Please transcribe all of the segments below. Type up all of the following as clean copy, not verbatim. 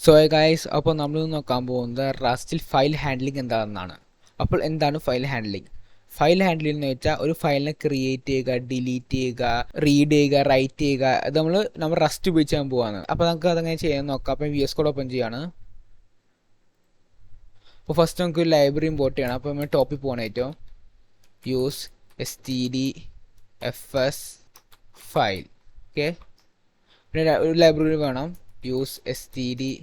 So guys, അപ്പോൾ നമ്മൾ നോക്കാൻ പോകുന്നത് റസ്റ്റിൽ ഫയൽ ഹാൻഡ്ലിംഗ് എന്താണെന്നാണ്. അപ്പോൾ എന്താണ് ഫയൽ ഹാൻഡ്ലിംഗ്? ഫയൽ ഹാൻഡ്ലിംഗ് എന്ന് വെച്ചാൽ ഒരു ഫയലിനെ ക്രിയേറ്റ് ചെയ്യുക, ഡിലീറ്റ് ചെയ്യുക, റീഡ് ചെയ്യുക, റൈറ്റ് ചെയ്യുക. അത് നമ്മൾ റസ്റ്റ് ഉപയോഗിച്ചാൽ പോവാണ്. അപ്പോൾ നമുക്ക് അതങ്ങനെ ചെയ്യാൻ നോക്കാം. അപ്പം VS Code ഓപ്പൺ ചെയ്യാണ്. അപ്പോൾ ഫസ്റ്റ് നമുക്ക് ഒരു ലൈബ്രറി ഇമ്പോർട്ട് ചെയ്യണം. അപ്പോൾ നമ്മൾ ടോപ്പിൽ പോകണം. ഏറ്റവും യൂസ് stdfs ഫയൽ. ഓക്കെ, പിന്നെ ഒരു ലൈബ്രറി വേണം. Use stdio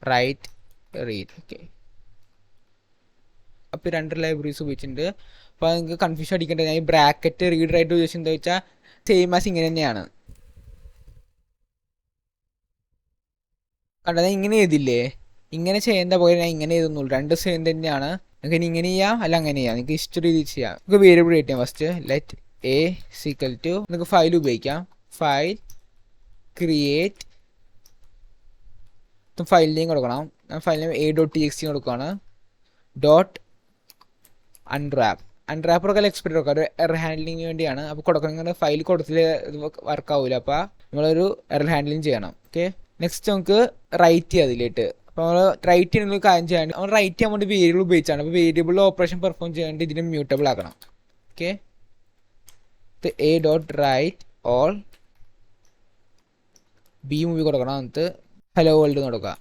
write read. Okay, അപ്പോൾ രണ്ട് ലൈബ്രറീസ് ഉപയോഗിച്ചിട്ടുണ്ട്. അപ്പോൾ നിങ്ങൾക്ക് കൺഫ്യൂഷൻ അടിക്കേണ്ടത്, ഞാൻ ഈ ബ്രാക്കറ്റ് റീഡ് റൈറ്റ് ഉപയോഗിച്ച് എന്താ വെച്ചാൽ സെയിം ആസ് ഇങ്ങനെ തന്നെയാണ്. കണ്ടത് ഇങ്ങനെ ചെയ്തില്ലേ? ഇങ്ങനെ ചെയ്യേണ്ട പോലെ ഞാൻ ഇങ്ങനെ ചെയ്തൊന്നുള്ളൂ. രണ്ട് സെയിം തന്നെയാണ്. നിങ്ങൾക്ക് ഇനി ഇങ്ങനെ ചെയ്യാം, അല്ല അങ്ങനെ ചെയ്യാം. നിങ്ങൾക്ക് ഇഷ്ടം രീതി ചെയ്യാം. നമുക്ക് വേരിയബിൾ ക്രിയേറ്റ് ചെയ്യാം. First let a equal to, നിങ്ങൾക്ക് ഫയൽ ഉപയോഗിക്കാം. ഫയൽ ക്രിയേറ്റ്, ഫയൽ നെയിം കൊടുക്കണം. ഫയൽ നെയിം a.txt കൊടുക്കുകയാണ്. ഡോട്ട് അൺറാപ്പറൊക്കെ എക്സ്പെക്ട് കൊടുക്കുക. ഒരു എറർ ഹാൻഡ്ലിങ്ങിന് വേണ്ടിയാണ്. അപ്പോൾ കൊടുക്കണമെങ്കിൽ ഫയൽ കൊടുത്തിൽ വർക്ക് ആവില്ല. അപ്പോൾ നമ്മളൊരു എറർ ഹാൻഡ്ലിങ് ചെയ്യണം. ഓക്കെ, നെക്സ്റ്റ് നമുക്ക് റൈറ്റ് ചെയ്യാം അതിലേക്ക്. അപ്പോൾ നമ്മൾ റൈറ്റ് ചെയ്യുന്ന കാര്യം ചെയ്യാണ്ട് നമ്മൾ റൈറ്റ് ചെയ്യാൻ വേണ്ടി വേരിയബിൾ ഉപയോഗിച്ചാണ്. അപ്പോൾ വേരിയബിൾ ഓപ്പറേഷൻ പെർഫോം ചെയ്യാണ്ട് ഇതിനെ മ്യൂട്ടബിൾ ആക്കണം. Okay, a.write all b movie കൊടുക്കണം. എന്നിട്ട് ഹലോ വേൾഡ് കൊടുക്കുക.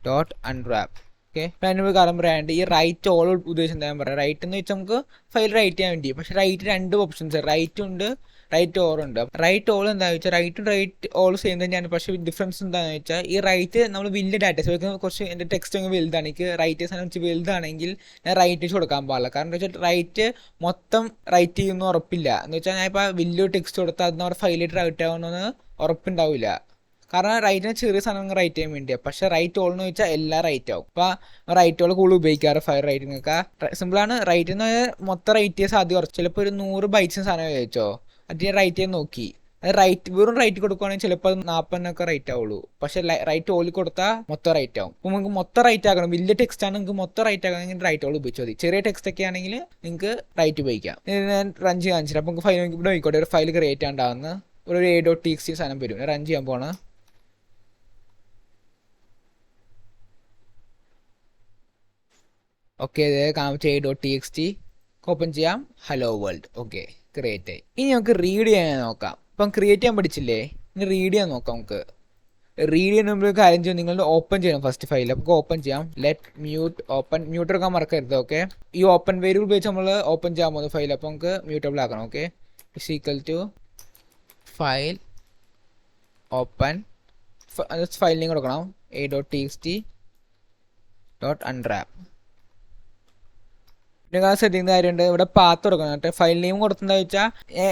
Dot unwrap. ഓക്കെ, അതിന് കാരണം പറയാണ്ട് ഈ റൈറ്റ് ഓൾ ഉദ്ദേശം എന്താ പറയാം. റൈറ്റ് എന്ന് വെച്ചാൽ നമുക്ക് ഫയൽ റൈറ്റ് ചെയ്യാൻ വേണ്ടി. പക്ഷേ റൈറ്റ് രണ്ട് ഓപ്ഷൻസ്, റൈറ്റും ഉണ്ട്, റൈറ്റ് ഓൾ ഉണ്ട്. റൈറ്റ് ഓൾ എന്താണെന്ന് വെച്ചാൽ റൈറ്റും റൈറ്റ് ഓൾ സെയിം തന്നെയാണ്. പക്ഷേ ഡിഫറൻസ് എന്താണെന്ന് വെച്ചാൽ ഈ റൈറ്റ് നമ്മൾ വലിയ ഡാറ്റാസ് വെക്കുന്ന കുറച്ച് എൻ്റെ ടെക്സ്റ്റ് അങ്ങ് വലുതാണ്. എനിക്ക് റൈറ്റ് സാധനം വെച്ച് വലുതാണെങ്കിൽ ഞാൻ റൈറ്റ് വെച്ച് കൊടുക്കാൻ പാടില്ല. കാരണം എന്താ വെച്ചാൽ റൈറ്റ് മൊത്തം റൈറ്റ് ചെയ്യുമെന്ന് ഉറപ്പില്ല. എന്ന് വെച്ചാൽ ഞാൻ ഇപ്പോൾ വലിയ ടെക്സ്റ്റ് കൊടുത്താൽ അത് നമ്മുടെ ഫയലിട്ട് റൈറ്റ് ആവുമെന്ന് ഉറപ്പുണ്ടാവില്ല. കാരണം റൈറ്റിന് ചെറിയ സാധനം റൈറ്റ് ചെയ്യാൻ വേണ്ടിയാണ്. പക്ഷേ റൈറ്റ് ഓൾ എന്ന് വെച്ചാൽ എല്ലാം റൈറ്റ് ആവും. അപ്പോൾ റൈറ്റ് ഓൾ കൂടുതൽ ഉപയോഗിക്കാറ് ഫയൽ റൈറ്റിങ്ങൊക്കെ സിമ്പിളാണ്. റൈറ്റ് എന്ന് പറഞ്ഞാൽ മൊത്തം റൈറ്റ് ചെയ്യാൻ സാധ്യത കുറച്ച്. ചിലപ്പോൾ ഒരു 100 ബൈറ്റ്സിന് സാധനം ചോദിച്ചോ, അത് റൈറ്റ് ചെയ്യാൻ നോക്കി, അത് റൈറ്റ് വെറും റൈറ്റ് കൊടുക്കുകയാണെങ്കിൽ ചിലപ്പോൾ അത് 40 റൈറ്റ് ആവുള്ളൂ. പക്ഷേ റൈറ്റ് ഓൾ കൊടുത്താൽ മൊത്തം റൈറ്റ് ആവും. അപ്പോൾ നിങ്ങൾക്ക് മൊത്തം റൈറ്റ് ആക്കണം. വലിയ ടെക്സ്റ്റ് ആണ്, നിങ്ങൾക്ക് മൊത്തം റൈറ്റ് ആകണമെങ്കിൽ റൈറ്റ് ഓൾ ഉപയോഗിച്ചാൽ മതി. ചെറിയ ടെക്സ്റ്റ് ഒക്കെ ആണെങ്കിൽ നിങ്ങൾക്ക് റൈറ്റ് ഉപയോഗിക്കാം. ഞാൻ റൺ ചെയ്യാൻ കാണിച്ചില്ല. അപ്പോൾ നിങ്ങൾക്ക് ഫയൽ ഇവിടെ നോക്കിക്കോട്ടെ, ഒരു ഫയൽ ക്രിയേറ്റ് ആണ്ടാവുന്ന ഒരു a.txt സാധനം വരും. റൺ ചെയ്യാൻ പോകണം. ഓക്കെ, കാണിച്ച a.txt ഓപ്പൺ ചെയ്യാം. Hello world. ഓക്കെ, ക്രിയേറ്റ് ആയി. ഇനി നമുക്ക് റീഡ് ചെയ്യാൻ നോക്കാം. ഇപ്പം ക്രിയേറ്റ് ചെയ്യാൻ പഠിച്ചില്ലേ, ഇനി റീഡ് ചെയ്യാൻ നോക്കാം. നമുക്ക് റീഡ് ചെയ്യുന്ന മുമ്പ് കാര്യം ചെയ്യും, നിങ്ങളുടെ ഓപ്പൺ ചെയ്യണം ഫസ്റ്റ് ഫയൽ. അപ്പോൾ ഓപ്പൺ ചെയ്യാം. ലെറ്റ് മ്യൂട്ട് ഓപ്പൺ, മ്യൂട്ട് എടുക്കാൻ മറക്കരുത്. ഓക്കെ, ഈ ഓപ്പൺ വേരിയബിൾ ഉപയോഗിച്ച് നമ്മൾ ഓപ്പൺ ചെയ്യാൻ പോകുന്ന ഫയൽ. അപ്പോൾ നമുക്ക് മ്യൂട്ടബിൾ ആക്കണം. Okay, is equal to file open, file name കൊടുക്കണം. a.txt dot unwrap. പിന്നെ സെറ്റിംഗ് കാര്യമുണ്ട്. ഇവിടെ പാത്ത് കൊടുക്കണം. ഫയൽ നെയിം കൊടുത്തെന്താ വെച്ചാൽ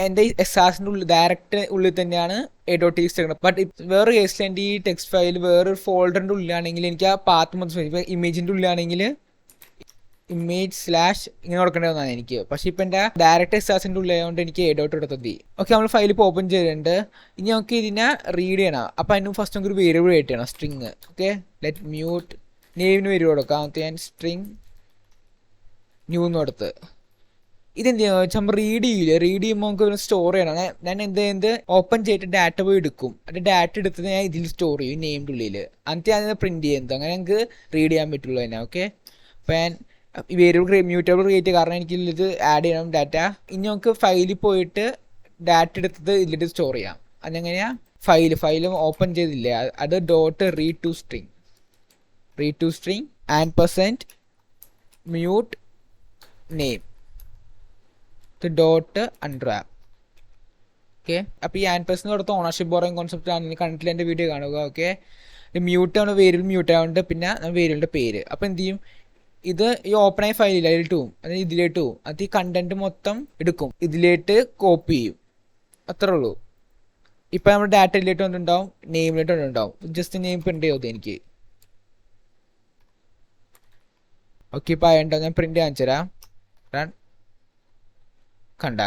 എൻ്റെ എക്സാസിൻ്റെ ഉള്ളിൽ ഡയറക്റ്റ് ഉള്ളിൽ തന്നെയാണ് a.txt എടുക്കണം. ബട്ട് വേറെ കേസിൽ എൻ്റെ ഈ ടെക്സ്റ്റ് ഫയൽ വേറൊരു ഫോൾഡറിൻ്റെ ഉള്ളിലാണെങ്കിൽ എനിക്ക് ആ പാത്ത് മൊത്തം, ഇപ്പോൾ ഇമേജിൻ്റെ ഉള്ളിലാണെങ്കിൽ ഇമേജ് സ്ലാഷ് ഇങ്ങനെ കൊടുക്കേണ്ടതാണ് എനിക്ക്. പക്ഷേ ഇപ്പം എൻ്റെ ഡയറക്റ്റ് എക്സാസിൻ്റെ ഉള്ളിലായതുകൊണ്ട് എനിക്ക് a.dot എടുത്താൽ മതി. ഓക്കെ, നമ്മൾ ഫയൽ ഇപ്പോൾ ഓപ്പൺ ചെയ്തിട്ടുണ്ട്. ഇനി നമുക്ക് ഇതിനെ റീഡ് ചെയ്യണം. അപ്പോൾ അതിന് ഫസ്റ്റ് നമുക്ക് ഒരു വേരിയബിൾ ക്രിയേറ്റ് ചെയ്യണം, സ്ട്രിങ്. ഓക്കെ, ലെറ്റ് മ്യൂട്ട് നെയിമിന് വേരിയബിൾ കൊടുക്കാം. ഞാൻ സ്ട്രിങ് ന്യൂ എന്ന് കൊടുത്ത് ഇതെന്ത് ചെയ്യുക വെച്ചാൽ നമ്മൾ റീഡ് ചെയ്യില്ലേ, റീഡ് ചെയ്യുമ്പോൾ നമുക്ക് സ്റ്റോർ ചെയ്യണം. ഞാൻ എന്ത് ഓപ്പൺ ചെയ്തിട്ട് ഡാറ്റ പോയി എടുക്കും. അത് ഡാറ്റ എടുത്തത് ഞാൻ ഇതിൽ സ്റ്റോർ ചെയ്യും, നെയിമിൻ്റെ ഉള്ളിൽ. എന്നിട്ട് ഞാൻ പ്രിൻറ്റ് ചെയ്യുന്നത്. അങ്ങനെ ഞങ്ങൾക്ക് റീഡ് ചെയ്യാൻ പറ്റുള്ളൂ തന്നെ. ഓക്കെ, അപ്പോൾ ഞാൻ ഈ വേരിയബിൾ മ്യൂട്ടബിൾ ക്രിയേറ്റ് കാരണം എനിക്ക് ഇതിൽ ആഡ് ചെയ്യണം ഡാറ്റ. ഇനി നമുക്ക് ഫയലിൽ പോയിട്ട് ഡാറ്റ എടുത്തത് ഇതിലിട്ട് സ്റ്റോർ ചെയ്യാം. അതെങ്ങനെയാണ്? ഫയലും ഓപ്പൺ ചെയ്തില്ലേ, അത് dot read to string and mut name dot unwrap. Okay, അപ്പോൾ ഈ ആൻഡ് കൊടുത്ത ഓണർഷിപ്പ് ബോറോയിങ് കോൺസെപ്റ്റ് ആണ്. കണ്ടിട്ട് എൻ്റെ വീഡിയോ കാണുക. ഓക്കെ, മ്യൂട്ട് ആണ്, വേരിയബിൾ മ്യൂട്ട് ആയതുകൊണ്ട് പിന്നെ വേരിയബിളിൻ്റെ പേര്. അപ്പോൾ എന്ത് ചെയ്യും, ഇത് ഈ ഓപ്പൺ ആയ ഫയലില്ല അതിലിട്ട് പോവും, അതായത് ഇതിലേട്ട് പോവും. അത് ഈ കണ്ടന്റ് മൊത്തം എടുക്കും, ഇതിലേട്ട് കോപ്പി ചെയ്യും. അത്രേ ഉള്ളൂ. ഇപ്പം നമ്മുടെ ഡാറ്റ ഇതിലേട്ട് വന്നിട്ടുണ്ടാവും, നെയിമിലേട്ട് വന്നിട്ടുണ്ടാവും. ജസ്റ്റ് നെയിം പ്രിന്റ് ചെയ്തത് എനിക്ക്. ഓക്കെ, ഇപ്പോൾ ആയതുണ്ടോ, ഞാൻ പ്രിന്റ് കാണിച്ചു തരാം. കണ്ട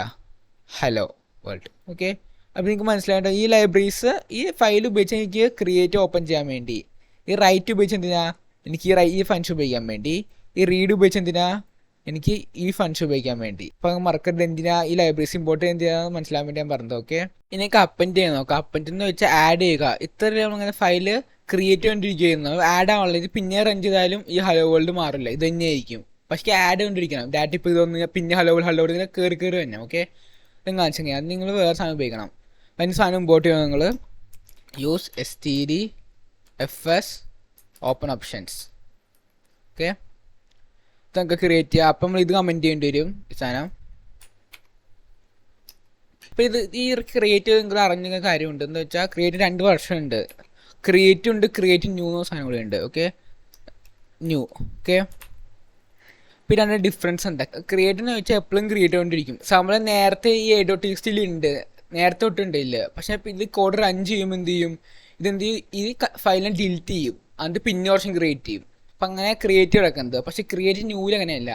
ഹലോ വേൾഡ്. ഓക്കെ, അപ്പോൾ നിങ്ങൾക്ക് മനസ്സിലായിട്ട് ഈ ലൈബ്രറീസ് ഈ ഫയൽ ഉപയോഗിച്ച് എനിക്ക് ക്രിയേറ്റ് ഓപ്പൺ ചെയ്യാൻ വേണ്ടി. ഈ റൈറ്റ് ഉപയോഗിച്ച് എന്തിനാ, എനിക്ക് ഈ ഫംഗ്ഷൻ ഉപയോഗിക്കാൻ വേണ്ടി. ഈ റീഡ് ഉപയോഗിച്ച് എന്തിനാ, എനിക്ക് ഈ ഫംഗ്ഷൻ ഉപയോഗിക്കാൻ വേണ്ടി. ഇപ്പം മറക്കരുത് എന്തിനാ ഈ ലൈബ്രറീസ് ഇമ്പോർട്ട് ചെയ്യാന്ന് മനസ്സിലാൻ വേണ്ടി ഞാൻ പറഞ്ഞത്. ഓക്കെ, എനിക്ക് അപ്പൻഡ് ചെയ്യാൻ നോക്കാം. അപ്പൻഡ് എന്ന് വെച്ചാൽ ആഡ് ചെയ്യുക. ഇത്ര നമ്മളിങ്ങനെ ഫയല് ക്രിയേറ്റ് ചെയ്തുകൊണ്ടിരിക്കുന്നു. ആഡ് ആവാനുള്ള ഇത് പിന്നെ റൺ ചെയ്താലും ഈ ഹലോ വേൾഡ് മാറില്ല, ഇത് തന്നെയായിരിക്കും. പക്ഷേ ആഡ് കൊണ്ടിരിക്കണം. ഡാറ്റ ഇപ്പോൾ ഇതൊന്ന് പിന്നെ ഹലോ വേൾഡ് ഇങ്ങനെ കയറി തന്നെ. ഓക്കെ, ഇത് കാണിച്ചു അത് നിങ്ങൾ വേറെ സാധനം ഉപയോഗിക്കണം. അതിന് സാധനം ഇമ്പോർട്ട് ചെയ്യുക. നിങ്ങൾ use stdfs open options. Okay, നമുക്ക് ക്രിയേറ്റ് ചെയ്യാം. അപ്പം നമ്മൾ ഇത് കമൻറ്റ് ചെയ്യേണ്ടി വരും ഈ സാധനം. അപ്പം ഇത് ഈ ക്രിയേറ്റ് നിങ്ങൾ അറിഞ്ഞ കാര്യമുണ്ട് എന്ന് വെച്ചാൽ ക്രിയേറ്റ് 2 വെർഷൻ ഉണ്ട്. ക്രിയേറ്റ് ഉണ്ട്, ക്രിയേറ്റ് ന്യൂ എന്ന സാധനം കൂടെ ഉണ്ട്. Okay, new. ഓക്കെ, പിന്നെ അതിൻ്റെ ഡിഫറൻസ് ഉണ്ട്. ക്രിയേറ്റ് എന്ന് വെച്ചാൽ എപ്പോഴും ക്രിയേറ്റ് ചെയ്തുകൊണ്ടിരിക്കും. നമ്മൾ നേരത്തെ ഈ a.txt ഉണ്ട്, നേരത്തെ തൊട്ടുണ്ടില്ല. പക്ഷേ ഇത് കോഡ് റൺ ചെയ്യുമ്പോൾ എന്ത് ചെയ്യും, ഇതെന്ത് ചെയ്യും, ഈ ഫയലിനെ ഡിലീറ്റ് ചെയ്യും, അത് പിന്നെ വർഷം ക്രിയേറ്റ് ചെയ്യും. അപ്പം അങ്ങനെ ക്രിയേറ്റ് കിടക്കുന്നത്. പക്ഷേ ക്രിയേറ്റ് ന്യൂവിൽ അങ്ങനെയല്ല.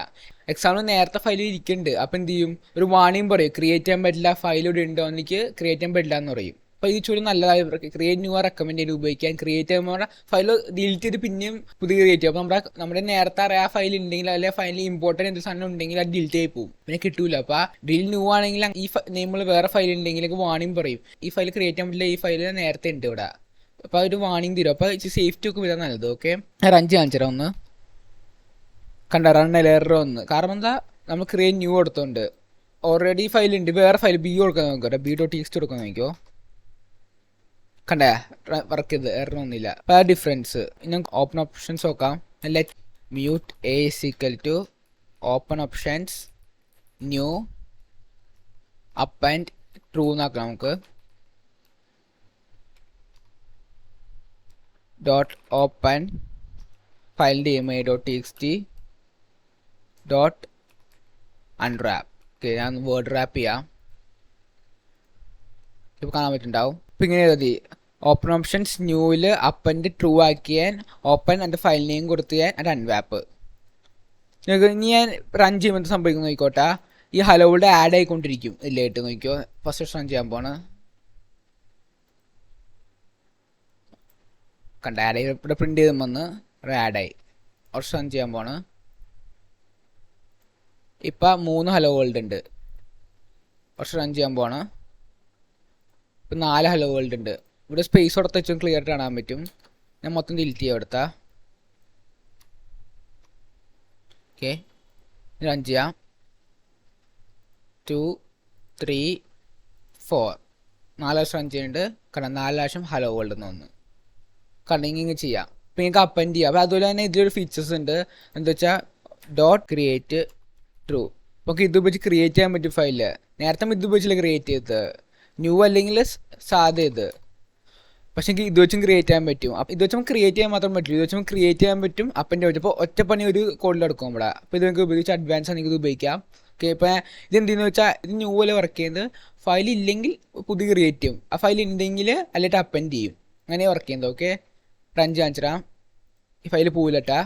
എക്സാമ്പിൾ നേരത്തെ ഫയലിൽ ഇരിക്കുന്നുണ്ട്, അപ്പം എന്ത് ചെയ്യും, ഒരു വാണിംഗ് പറയും ക്രിയേറ്റ് ചെയ്യാൻ പറ്റില്ല, ഫയൽ ഇവിടെ ഉണ്ടോ, എനിക്ക് ക്രിയേറ്റ് ചെയ്യാൻ പറ്റില്ല എന്ന് പറയും. അപ്പോൾ ഇത് ചൂടി നല്ലതായി ക്രിയേറ്റ് ന്യൂ റെക്കമെൻഡ് ചെയ്ത് ഉപയോഗിക്കാൻ. ക്രിയേറ്റ് ചെയ്യുമ്പോൾ ഫയൽ ഡിലീറ്റ് ചെയ്ത് പിന്നെയും പുതിയ ക്രിയേറ്റ് ചെയ്യും. അപ്പോൾ നമ്മുടെ നേരത്തെ അറിയാം ആ ഫയൽ ഉണ്ടെങ്കിൽ അല്ലെങ്കിൽ ഫയലിൽ ഇമ്പോർട്ടൻറ്റ് എന്ത് സാധനം ഉണ്ടെങ്കിൽ അത് ഡിലീറ്റ് ആയി പോകും, പിന്നെ കിട്ടൂല. അപ്പോൾ ഡിലീറ്റ് ന്യൂ ആണെങ്കിൽ ഈ നെയിമിൽ വേറെ ഫയൽ ഉണ്ടെങ്കിൽ വാണിംഗ് പറയും ഈ ഫയൽ ക്രിയേറ്റ് ചെയ്യാൻ പറ്റില്ല, ഈ ഫയൽ നേരത്തെ ഉണ്ട് ഇവിടെ. അപ്പോൾ ഒരു വാണിംഗ് തരും. അപ്പോൾ സേഫ്റ്റി ഒക്കെ വരാൻ നല്ലത്. ഓക്കെ, റൺ കാണിച്ചു ഒന്ന് കണ്ട, റൺ എറർ ഒന്ന്. കാരണം എന്താ, നമ്മൾ ക്രിയേറ്റ് ന്യൂ കൊടുത്തോണ്ട് ഓൾറെഡി ഫയൽ ഉണ്ട്. വേറെ ഫയൽ ബി കൊടുക്കാൻ നോക്കട്ടെ, b.txt കൊടുക്കാൻ നോക്കിയോ, കണ്ടേ വർക്ക് ചെയ്ത് എറർ ഒന്നുമില്ല. അപ്പോൾ ആ ഡിഫറൻസ്. ഇനി ഓപ്പൺ ഓപ്ഷൻസ് നോക്കാം. Let mut a = open options new append true എന്നാക്കാം. നമുക്ക് ഡോട്ട് ഓപ്പൺ ഫയലിൻ്റെ a.txt ഡോട്ട് അൺറാപ്പ്. ഓക്കെ, ഞാൻ വേർഡ് റാപ്പ് ചെയ്യാം. ഇപ്പോൾ കാണാൻ പറ്റുന്നുണ്ടാവും. ഇപ്പം ഇങ്ങനെ എഴുതി ഓപ്പൺ ഓപ്ഷൻസ് ന്യൂവിൽ അപ്പൻഡ് ട്രൂ ആക്കിയാൻ ഓപ്പൺ എൻ്റെ ഫയൽ നെയിം കൊടുത്ത് ഞാൻ അത് അൺവാപ്പ്. ഇനി ഞാൻ റൺ ചെയ്യുമ്പോൾ എന്ത് സംഭവിക്കുന്നു നോക്കിക്കോട്ടെ, ഈ ഹലോ വേൾഡ് ആഡ് ആയിക്കൊണ്ടിരിക്കും. ഇല്ലായിട്ട് നോക്കിയോ, ഫസ്റ്റ് റൺ ചെയ്യാൻ പോണ് കണ്ട, ആഡ് ആയി ഇവിടെ പ്രിൻറ്റ് ചെയ്ത് വന്ന് ആഡായി. കുറച്ച് റൺ ചെയ്യാൻ പോണ്. ഇപ്പം 3 ഹലോ വേൾഡ് ഉണ്ട്. കുറച്ച് റൺ ചെയ്യാൻ പോണ്. ഇപ്പം 4 ഹലോ വേൾഡ് ഉണ്ട്. ഇവിടെ സ്പേസ് കൊടുത്ത് വെച്ചും ക്ലിയർ ആയിട്ട് കാണാൻ പറ്റും. ഞാൻ മൊത്തം ഡിലീറ്റ് ചെയ്യാം എടുത്താൽ. ഓക്കെ, റൺ ചെയ്യാം. 2 3 4 4 പ്രാവശ്യം റൺ ചെയ്യുന്നുണ്ട്. കാരണം 4 പ്രാവശ്യം ഹലോ വേൾഡ് എന്ന് വന്ന് കണ്ടെങ്കിൽ ചെയ്യാം. ഇപ്പം നിങ്ങൾക്ക് അപ്പൻഡ് ചെയ്യാം. അപ്പോൾ അതുപോലെ തന്നെ ഇതിലൊരു ഫീച്ചേഴ്സ് ഉണ്ട്. എന്താ വെച്ചാൽ ഡോട്ട് ക്രിയേറ്റ് ട്രൂ. നമുക്ക് ഇത് ഉപയോഗിച്ച് ക്രിയേറ്റ് ചെയ്യാൻ പറ്റും ഫയല്. നേരത്തെ ഇത് ഉപയോഗിച്ചില്ല ക്രിയേറ്റ് ചെയ്തത്, ന്യൂ അല്ലെങ്കിൽ സാധ്യത ഇത്. പക്ഷേ എനിക്ക് ഇത് വെച്ചും ക്രിയേറ്റ് ചെയ്യാൻ പറ്റും. അപ്പം ഇത് വെച്ച് നമുക്ക് ക്രിയേറ്റ് ചെയ്യാൻ മാത്രം പറ്റില്ല, ഇത് വെച്ച് നമുക്ക് ക്രിയേറ്റ് ചെയ്യാൻ പറ്റും അപ്പൻ്റെ വെച്ച്. അപ്പോൾ ഒറ്റപ്പണി ഒരു കോഡിലെടുക്കും ഇവിടെ. അപ്പോൾ ഇത് നിങ്ങൾക്ക് ഉപയോഗിച്ച് അഡ്വാൻസ് ആണെങ്കിൽ ഇത് ഉപയോഗിക്കാം. ഓക്കെ, ഇപ്പോൾ ഇതെന്തെന്ന് വെച്ചാൽ ഇത് ന്യൂ പോലെ വർക്ക് ചെയ്യുന്നത്. ഫയൽ ഇല്ലെങ്കിൽ പുതിയ ക്രിയേറ്റ് ചെയ്യും, ആ ഫയൽ ഉണ്ടെങ്കിൽ അല്ലെങ്കിൽ അപ്പൻഡ് ചെയ്യും, അങ്ങനെ വർക്ക് ചെയ്യുന്നത്. ഓക്കെ, റൺ കാണിച്ചിടാം. ഈ ഫയൽ പോവില്ലട്ടാ,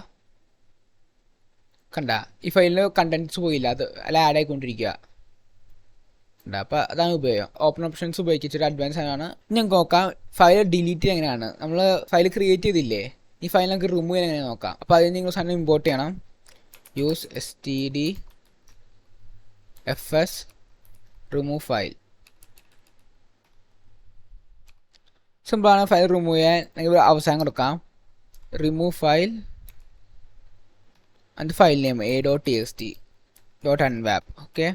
കണ്ട ഈ ഫയലിന് കണ്ടൻറ്റ്സ് പോയില്ല, അത് അല്ല ആഡ് ആയിക്കൊണ്ടിരിക്കുക. അപ്പോൾ അതാണ് ഉപയോഗം. ഓപ്പൺ ഓപ്ഷൻസ് ഉപയോഗിച്ചിട്ട് അഡ്വാൻസ് ആണ്. ഞങ്ങൾക്ക് നോക്കാം ഫയൽ ഡിലീറ്റ് എങ്ങനെയാണ്. നമ്മൾ ഫയൽ ക്രിയേറ്റ് ചെയ്തില്ലേ, ഈ ഫയൽ നമുക്ക് റിമൂവ് ചെയ്യാൻ എങ്ങനെ നോക്കാം. അപ്പോൾ അതിന് നിങ്ങൾ സാധനം ഇമ്പോർട്ട് ചെയ്യണം. Use stdfs remove file. സിമ്പിളാണ്. ഫയൽ റിമൂവ് ചെയ്യാൻ നിങ്ങൾക്ക് അവസാനം കൊടുക്കാം. Remove file and file name a.txt dot unwrap. Okay,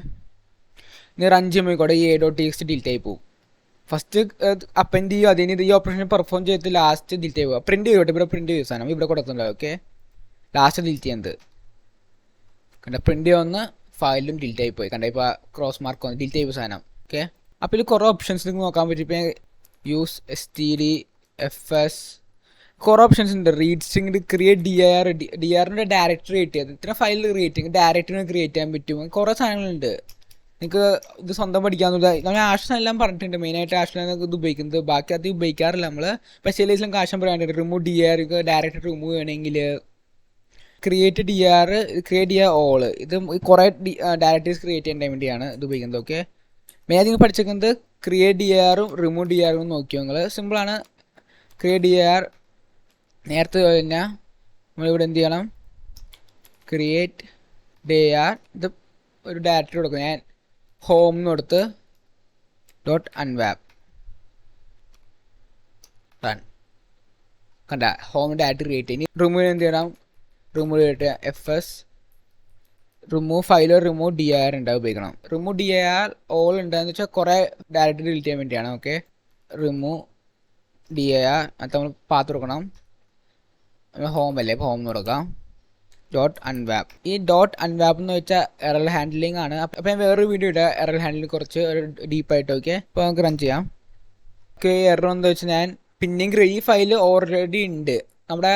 ഇനി റൺ ചെയ്യുമ്പോൾ കൂടെ ഈ a.txt ഡിലീറ്റ് ആയി പോകും. ഫസ്റ്റ് അപ്പൻഡ് ചെയ്യും, അതിന് ഇത് ഈ ഓപ്പറേഷൻ പെർഫോം ചെയ്തിട്ട് ലാസ്റ്റ് ഡിലീറ്റ് ആയി പോകുക. പ്രിൻറ്റ് ചെയ്യോട്ടെ, ഇവിടെ പ്രിൻറ്റ് ചെയ്യും സാധനം ഇവിടെ കൊടുക്കുന്നുണ്ടോ. ഓക്കെ, ലാസ്റ്റ് ഡിലീറ്റ് ചെയ്യുന്നത് കണ്ട, പ്രിൻറ്റ് ചെയ്യുന്ന ഫയലും ഡിലീറ്റ് ആയി പോയി. കണ്ട, ഇപ്പോൾ ക്രോസ് മാർക്ക് വന്ന് ഡിലീറ്റ് ആയി പോയി സാധനം. ഓക്കെ, അപ്പോൾ ഇതിൽ കുറേ ഓപ്ഷൻസ് നിങ്ങൾക്ക് നോക്കാൻ പറ്റും. ഇപ്പോൾ യൂസ് stdfs കുറേ ഓപ്ഷൻസ് ഉണ്ട്. റീഡ് സ്ട്രിംഗ്, ക്രിയേറ്റ് ഡിആറിൻ്റെ ഡയറക്ടറി ക്രിയേറ്റ് ചെയ്ത് ഇത്ര ഫയൽ ക്രിയേറ്റ് ചെയ്യും, ഡയറക്ടറി ക്രിയേറ്റ് ചെയ്യാൻ പറ്റും. കുറേ സാധനങ്ങളുണ്ട്. നിങ്ങൾക്ക് ഇത് സ്വന്തം പഠിക്കാവുന്നത്. നമ്മൾ ആഷനെല്ലാം പറഞ്ഞിട്ടുണ്ട്, മെയിനായിട്ട് ആഷനാണ് ഇത് ഉപയോഗിക്കുന്നത്. ബാക്കി അത് ഉപയോഗിക്കാറില്ല നമ്മൾ. സ്പെഷ്യലൈസിലും കാശം പറയാനുണ്ട്. റിമൂവ് ഡിആർ, ഡയറക്ടറി റിമൂവ് ചെയ്യണമെങ്കിൽ ക്രിയേറ്റ് ഡിആർ ഓൾ, ഇത് കുറേ ഡയറക്ടറീസ് ക്രിയേറ്റ് ചെയ്യാൻ വേണ്ടിയാണ് ഇത് ഉപയോഗിക്കുന്നത്. ഓക്കെ, മെയിനായി നിങ്ങൾ പഠിച്ചിരിക്കുന്നത് ക്രിയേറ്റ് ഡിആറും റിമൂവ് ഡിആറും നോക്കിയോ നിങ്ങൾ. സിമ്പിളാണ്. ക്രിയേറ്റ് ഡിആർ നേരത്തെ കഴിഞ്ഞാൽ നമ്മളിവിടെ എന്ത് ചെയ്യണം, ക്രിയേറ്റ് dir ഇത് ഒരു ഡയറക്ടറി കൊടുക്കും. ഞാൻ ഹോം എന്ന് കൊടുത്ത് .unwrap റൺ. കണ്ട ഹോം ഡയറക്ടറി ക്രിയേറ്റ് ചെയ്യും. റിമൂവ് എന്ത് ചെയ്യണം? റിമൂവ് ചെയ്തിട്ട് fs റിമൂവ് ഫയലോ റിമൂവ് dir ഉണ്ട് ഉപയോഗിക്കണം. റിമൂവ് dir ഓൾ ഉണ്ടാന്ന് വെച്ചാൽ കുറേ ഡയറക്ടറി ഡിലീറ്റ് ചെയ്യാൻ വേണ്ടിയാണ്. ഓക്കെ, റിമൂവ് dir അത് നമ്മൾ പാത്ത് കൊടുക്കണം. ഹോം അല്ലേ, ഹോം എന്ന് കൊടുക്കാം. .unwrap ഈ .unwrap എന്ന് വെച്ചാൽ എറർ ഹാൻഡ്ലിംഗ് ആണ്. അപ്പോൾ ഞാൻ വേറൊരു വീഡിയോ ഇടാം എറർ ഹാൻഡ്ലിംഗ് കുറച്ച് ഡീപ്പായിട്ട്. ഓക്കെ, അപ്പോൾ നമുക്ക് റൺ ചെയ്യാം. ഓക്കെ, എറർ എന്താ വെച്ചാൽ ഞാൻ പിന്നെയും ഈ ഫയൽ ഓൾറെഡി ഉണ്ട്. നമ്മുടെ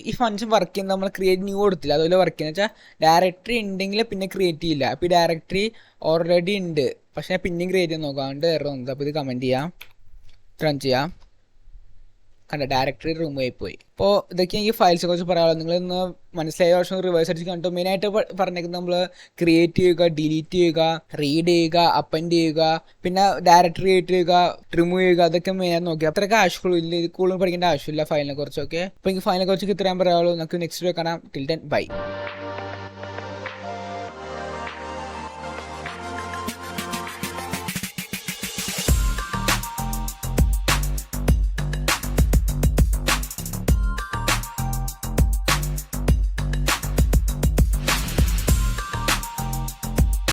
ഈ ഫംഗ്ഷൻ വർക്ക് ചെയ്യുന്നത് നമ്മൾ ക്രിയേറ്റ് ന്യൂ കൊടുത്തില്ല, അതുപോലെ വർക്ക് ചെയ്യുന്നത് വെച്ചാൽ ഡയറക്ടറി ഉണ്ടെങ്കിൽ പിന്നെ ക്രിയേറ്റ് ചെയ്യില്ല. അപ്പോൾ ഈ ഡയറക്ടറി ഓൾറെഡി ഉണ്ട്, പക്ഷെ ഞാൻ പിന്നെയും ക്രിയേറ്റ് ചെയ്യാൻ നോക്കാണ്ട് എറർ വന്നത്. അപ്പോൾ ഇത് കമൻറ്റ് ചെയ്യാം, റൺ ചെയ്യാം. കണ്ട ഡയറക്ടറി റിമൂവ് ആയിപ്പോയി. അപ്പോൾ ഇതൊക്കെ ഈ ഫയൽസിനെ കുറിച്ച് പറയാനുള്ളത്. നിങ്ങളിന്ന് മനസ്സിലായ വർഷം റിവേഴ്സ് അടിച്ച് കണ്ടു. മെയിനായിട്ട് പറഞ്ഞേക്കുന്നത് നമ്മൾ ക്രിയേറ്റ് ചെയ്യുക, ഡിലീറ്റ് ചെയ്യുക, റീഡ് ചെയ്യുക, അപ്പൻഡ് ചെയ്യുക, പിന്നെ ഡയറക്ടറി ക്രിയേറ്റ് ചെയ്യുക, റിമൂവ് ചെയ്യുക, അതൊക്കെ മെയിനായിട്ട് നോക്കി. അത്രയ്ക്ക് ആവശ്യമുള്ളൂ, ഇല്ല ഇത് കൂടുതൽ പഠിക്കേണ്ട ആവശ്യമില്ല ഫയലിനെ കുറിച്ചൊക്കെ. അപ്പോൾ എനിക്ക് ഫയലിനെ കുറിച്ച് ഇത്രയും പറയാനുള്ളൂ. നമുക്ക് നെക്സ്റ്റ് വീഡിയോ കാണാം. Till then bye.